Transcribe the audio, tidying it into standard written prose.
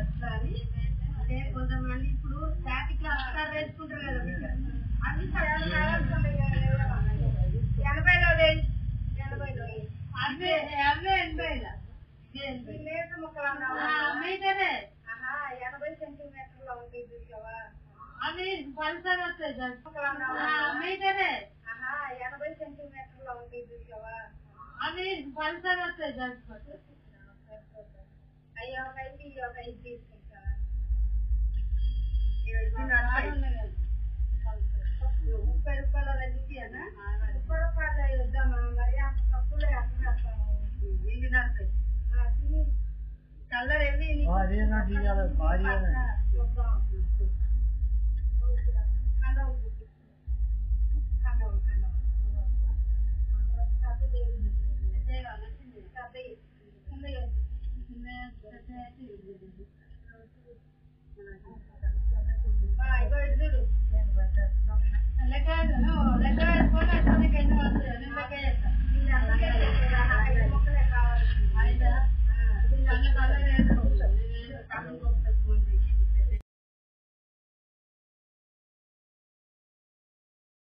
అట్లా అని అదే కొంతమంది ఇప్పుడు స్టాటిక్ లో అస్తారు వేసుకుంటారు కదా అన్ని 80లో వేయి 80లో అదే 80లో మీటర్ ముక్కలు మీటరే 80 సెంటీమీటర్లు ఉంటాయి చూసావా అవి పల్సర్ వస్తాయి మీటరే 80 సెంటీమీటర్లు ఉంటాయి చూసావా అవి పల్సర్ వస్తాయి చచ్చిపోతాయి అయ్యో ఒక ఐదు తీసుకుంటా 30 రూపాయలు చూపియనా 30 రూపాయలు వద్దామా మరి అంత తక్కువలో ఇవి నాకు కలర్ ఏమి చూడు